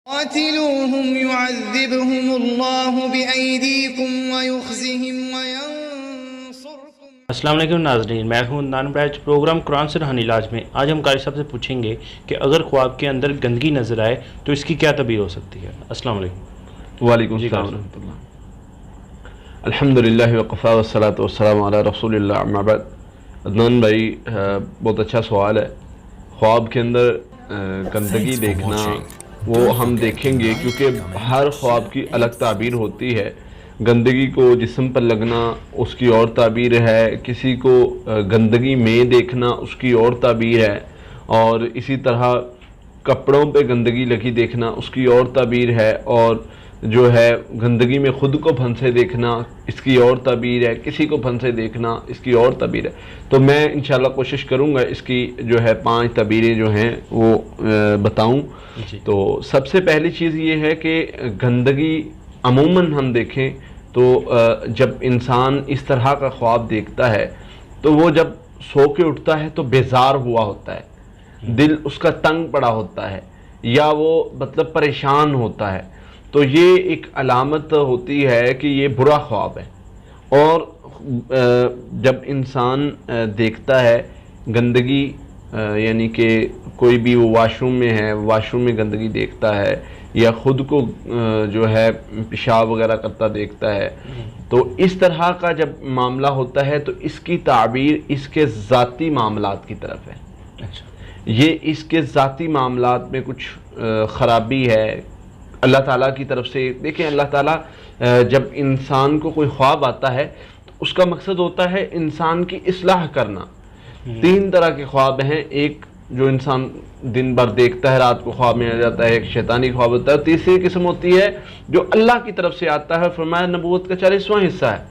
قاتلوهم يعذبهم الله بأيديكم ويخزهم وينصركم. السلام علیکم ناظرین، میں ہوں عدنان برائج، پروگرام قرآن سے روحانی علاج میں آج ہم قاری صاحب سے پوچھیں گے کہ اگر خواب کے اندر گندگی نظر آئے تو اس کی کیا تعبیر ہو سکتی ہے. السلام علیکم. وعلیکم السلام ورحمۃ اللہ. الحمدللہ وقفا والصلاۃ والسلام علی رسول اللہ، اما بعد. عدنان بھائی، بہت اچھا سوال ہے. خواب کے اندر گندگی دیکھنا وہ ہم دیکھیں گے، کیونکہ ہر خواب کی الگ تعبیر ہوتی ہے. گندگی کو جسم پر لگنا اس کی اور تعبیر ہے، کسی کو گندگی میں دیکھنا اس کی اور تعبیر ہے، اور اسی طرح کپڑوں پہ گندگی لگی دیکھنا اس کی اور تعبیر ہے، اور جو ہے گندگی میں خود کو پھنسے دیکھنا اس کی اور تعبیر ہے، کسی کو پھنسے دیکھنا اس کی اور تعبیر ہے. تو میں انشاءاللہ کوشش کروں گا اس کی جو ہے 5 تعبیریں جو ہیں وہ بتاؤں. تو سب سے پہلی چیز یہ ہے کہ گندگی عموماً ہم دیکھیں تو جب انسان اس طرح کا خواب دیکھتا ہے تو وہ جب سو کے اٹھتا ہے تو بیزار ہوا ہوتا ہے، دل اس کا تنگ پڑا ہوتا ہے، یا وہ مطلب پریشان ہوتا ہے. تو یہ ایک علامت ہوتی ہے کہ یہ برا خواب ہے. اور جب انسان دیکھتا ہے گندگی، یعنی کہ کوئی بھی وہ واش روم میں ہے، واش روم میں گندگی دیکھتا ہے، یا خود کو جو ہے پیشاب وغیرہ کرتا دیکھتا ہے، تو اس طرح کا جب معاملہ ہوتا ہے تو اس کی تعبیر اس کے ذاتی معاملات کی طرف ہے. یہ اس کے ذاتی معاملات میں کچھ خرابی ہے اللہ تعالیٰ کی طرف سے. دیکھیں، اللہ تعالیٰ جب انسان کو کوئی خواب آتا ہے تو اس کا مقصد ہوتا ہے انسان کی اصلاح کرنا. 3 طرح کے خواب ہیں. ایک جو انسان دن بھر دیکھتا ہے، رات کو خواب میں آ جاتا ہے، ایک شیطانی خواب ہوتا ہے. تیسری قسم ہوتی ہے جو اللہ کی طرف سے آتا ہے. فرمایا نبوت کا 40واں حصہ ہے،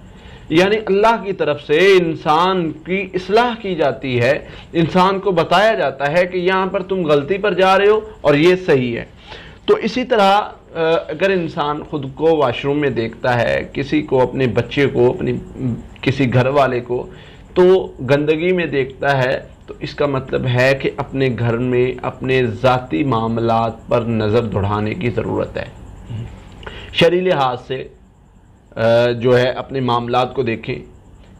یعنی اللہ کی طرف سے انسان کی اصلاح کی جاتی ہے، انسان کو بتایا جاتا ہے کہ یہاں پر تم غلطی پر جا رہے ہو اور یہ صحیح ہے. تو اسی طرح اگر انسان خود کو واش روم میں دیکھتا ہے، کسی کو، اپنے بچے کو، اپنی کسی گھر والے کو تو گندگی میں دیکھتا ہے، تو اس کا مطلب ہے کہ اپنے گھر میں اپنے ذاتی معاملات پر نظر دوڑانے کی ضرورت ہے. شرعی لحاظ سے جو ہے اپنے معاملات کو دیکھیں،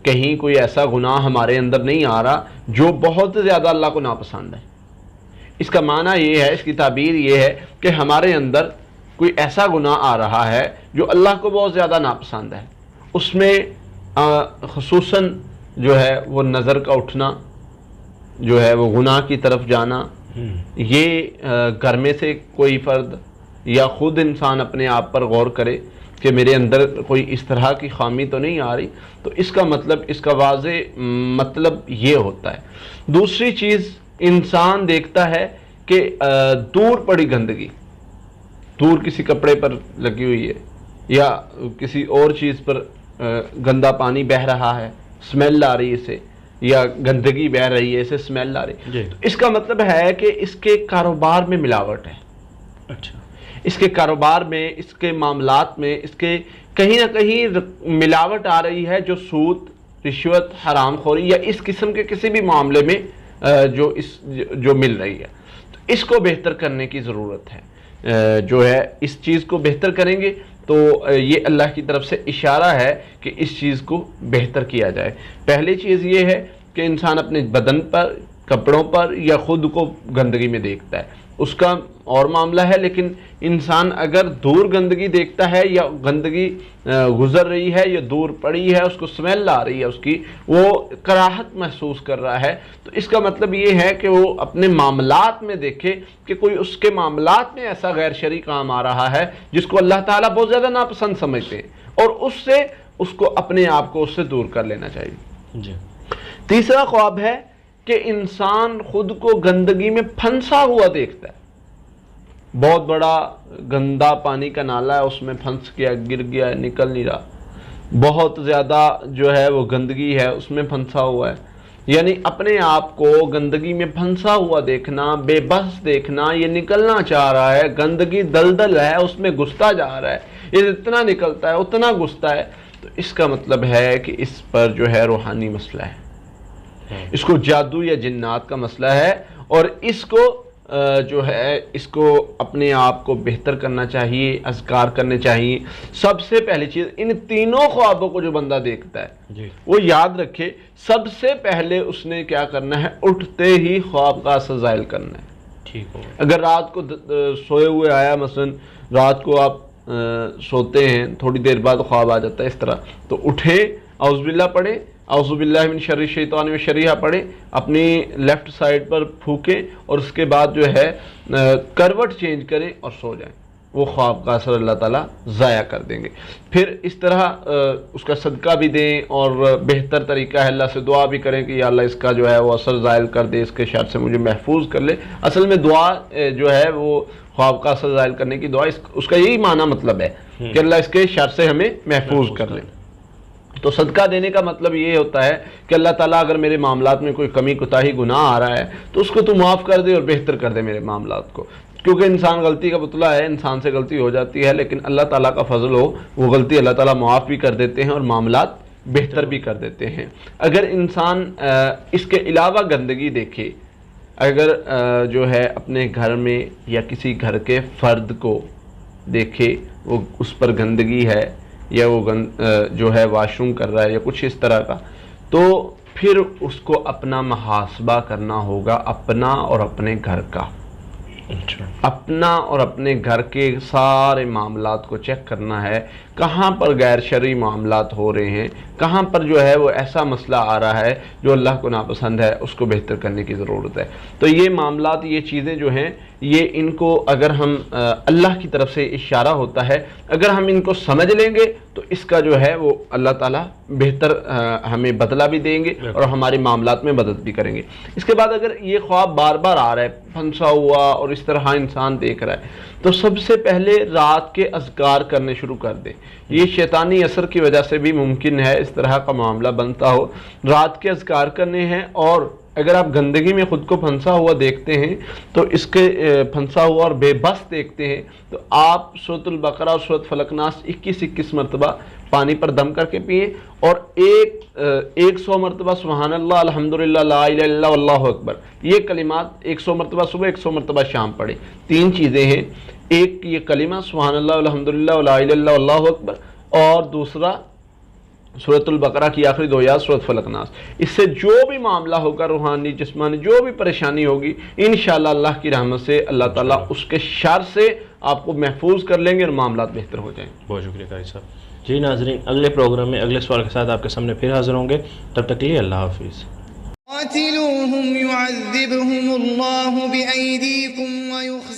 کہیں کوئی ایسا گناہ ہمارے اندر نہیں آ رہا جو بہت زیادہ اللہ کو ناپسند ہے. اس کا معنی یہ ہے، اس کی تعبیر یہ ہے کہ ہمارے اندر کوئی ایسا گناہ آ رہا ہے جو اللہ کو بہت زیادہ ناپسند ہے. اس میں خصوصاً جو ہے وہ نظر کا اٹھنا، جو ہے وہ گناہ کی طرف جانا. یہ گھر میں سے کوئی فرد یا خود انسان اپنے آپ پر غور کرے کہ میرے اندر کوئی اس طرح کی خامی تو نہیں آ رہی، تو اس کا مطلب، اس کا واضح مطلب یہ ہوتا ہے. دوسری چیز، انسان دیکھتا ہے کہ دور پڑی گندگی، دور کسی کپڑے پر لگی ہوئی ہے، یا کسی اور چیز پر گندا پانی بہہ رہا ہے، سمیل آ رہی ہے اسے، یا گندگی بہہ رہی ہے، اسے سمیل آ رہی ہے. تو اس کا مطلب ہے کہ اس کے کاروبار میں ملاوٹ ہے. اس کے کاروبار میں، اس کے معاملات میں، اس کے کہیں نہ کہیں ملاوٹ آ رہی ہے، جو سود، رشوت، حرام خوری یا اس قسم کے کسی بھی معاملے میں جو مل رہی ہے. تو اس کو بہتر کرنے کی ضرورت ہے. جو ہے اس چیز کو بہتر کریں گے تو یہ اللہ کی طرف سے اشارہ ہے کہ اس چیز کو بہتر کیا جائے. پہلی چیز یہ ہے کہ انسان اپنے بدن پر، کپڑوں پر یا خود کو گندگی میں دیکھتا ہے، اس کا اور معاملہ ہے. لیکن انسان اگر دور گندگی دیکھتا ہے، یا گندگی گزر رہی ہے یا دور پڑی ہے، اس کو سمیل آ رہی ہے، اس کی وہ کراہت محسوس کر رہا ہے، تو اس کا مطلب یہ ہے کہ وہ اپنے معاملات میں دیکھے کہ کوئی اس کے معاملات میں ایسا غیر شرعی کام آ رہا ہے جس کو اللہ تعالیٰ بہت زیادہ ناپسند سمجھتے ہیں، اور اس کو اپنے آپ کو اس سے دور کر لینا چاہیے. تیسرا خواب ہے کہ انسان خود کو گندگی میں پھنسا ہوا دیکھتا ہے. بہت بڑا گندا پانی کا نالا ہے، اس میں پھنس گیا، گر گیا، نکل نہیں رہا. بہت زیادہ جو ہے وہ گندگی ہے، اس میں پھنسا ہوا ہے. یعنی اپنے آپ کو گندگی میں پھنسا ہوا دیکھنا، بے بس دیکھنا. یہ نکلنا چاہ رہا ہے، گندگی دلدل ہے، اس میں گھستا جا رہا ہے، یہ اتنا نکلتا ہے، اتنا گھستا ہے. تو اس کا مطلب ہے کہ اس پر جو ہے روحانی مسئلہ ہے، اس کو جادو یا جنات کا مسئلہ ہے، اور اس کو جو ہے اس کو اپنے آپ کو بہتر کرنا چاہیے، اذکار کرنے چاہیے۔ سب سے پہلی چیز ان تینوں خوابوں کو جو بندہ دیکھتا ہے وہ یاد رکھے سب سے پہلے اس نے کیا کرنا ہے، اٹھتے ہی خواب کا اثر زائل کرنا ہے۔ ٹھیک ہو، اگر رات کو سوئے ہوئے آیا، مثلا رات کو آپ سوتے ہیں، تھوڑی دیر بعد خواب آ جاتا ہے اس طرح، تو اٹھے، اعوذ باللہ پڑھے، اعوذ باللہ من شر الشیطان و شریحہ پڑھے، اپنی لیفٹ سائڈ پر پھونکیں اور اس کے بعد جو ہے کروٹ چینج کریں اور سو جائیں، وہ خواب کا اثر اللہ تعالیٰ ضائع کر دیں گے۔ پھر اس طرح اس کا صدقہ بھی دیں، اور بہتر طریقہ ہے اللہ سے دعا بھی کریں کہ یا اللہ اس کا جو ہے وہ اثر زائل کر دے، اس کے شر سے مجھے محفوظ کر لے۔ اصل میں دعا جو ہے وہ خواب کا اثر زائل کرنے کی دعا، اس کا یہی معنی مطلب ہے کہ اللہ اس کے شر سے ہمیں محفوظ کر لے۔ تو صدقہ دینے کا مطلب یہ ہوتا ہے کہ اللہ تعالیٰ اگر میرے معاملات میں کوئی کمی کوتاہی گناہ آ رہا ہے تو اس کو تو معاف کر دے اور بہتر کر دے میرے معاملات کو، کیونکہ انسان غلطی کا پتلا ہے، انسان سے غلطی ہو جاتی ہے، لیکن اللہ تعالیٰ کا فضل ہو، وہ غلطی اللہ تعالیٰ معاف بھی کر دیتے ہیں اور معاملات بہتر بھی کر دیتے ہیں۔ اگر انسان اس کے علاوہ گندگی دیکھے، اگر جو ہے اپنے گھر میں یا کسی گھر کے فرد کو دیکھے وہ اس پر گندگی ہے، یا وہ جو ہے واش روم کر رہا ہے یا کچھ اس طرح کا، تو پھر اس کو اپنا محاسبہ کرنا ہوگا، اپنا اور اپنے گھر کا، اپنا اور اپنے گھر کے سارے معاملات کو چیک کرنا ہے، کہاں پر غیر شرعی معاملات ہو رہے ہیں، کہاں پر جو ہے وہ ایسا مسئلہ آ رہا ہے جو اللہ کو ناپسند ہے، اس کو بہتر کرنے کی ضرورت ہے۔ تو یہ معاملات، یہ چیزیں جو ہیں، یہ ان کو اگر ہم اللہ کی طرف سے اشارہ ہوتا ہے، اگر ہم ان کو سمجھ لیں گے تو اس کا جو ہے وہ اللہ تعالیٰ بہتر ہمیں بدلہ بھی دیں گے اور ہمارے معاملات میں مدد بھی کریں گے۔ اس کے بعد اگر یہ خواب بار بار آ رہا ہے، پھنسا ہوا اور اس طرح انسان دیکھ رہا ہے، تو سب سے پہلے رات کے اذکار کرنے شروع کر دے۔ یہ شیطانی اثر کی وجہ سے بھی ممکن ہے اس طرح کا معاملہ بنتا ہو، رات کے اذکار کرنے ہیں۔ اور اگر آپ گندگی میں خود کو پھنسا ہوا دیکھتے ہیں، تو اس کے پھنسا ہوا اور بے بس دیکھتے ہیں، تو آپ سورۃ البقرہ اور سورۃ فلق ناس 21 مرتبہ پانی پر دم کر کے پئیں، اور 100 مرتبہ سبحان اللہ، الحمدللہ، لا الہ الا اللہ، واللہ اکبر، یہ کلمات 100 مرتبہ صبح، 100 مرتبہ شام پڑھیں۔ تین چیزیں ہیں، ایک یہ کلمہ سبحان اللہ، الحمدللہ، لا الہ الا اللہ، واللہ اکبر، اور دوسرا سورۃ البقرہ کی آخری 2 آیات سورۃ فلق ناس۔ اس سے جو بھی معاملہ ہوگا، روحانی جسمانی جو بھی پریشانی ہوگی، انشاءاللہ اللہ کی رحمت سے اللہ تعالیٰ اس کے شر سے آپ کو محفوظ کر لیں گے اور معاملات بہتر ہو جائیں۔ بہت شکریہ قاری صاحب۔ جی ناظرین، اگلے پروگرام میں اگلے سوال کے ساتھ آپ کے سامنے پھر حاضر ہوں گے، تب تک کے لیے اللہ حافظ۔ قاتلوهم يعذبهم الله بأيديكم ويخزيهم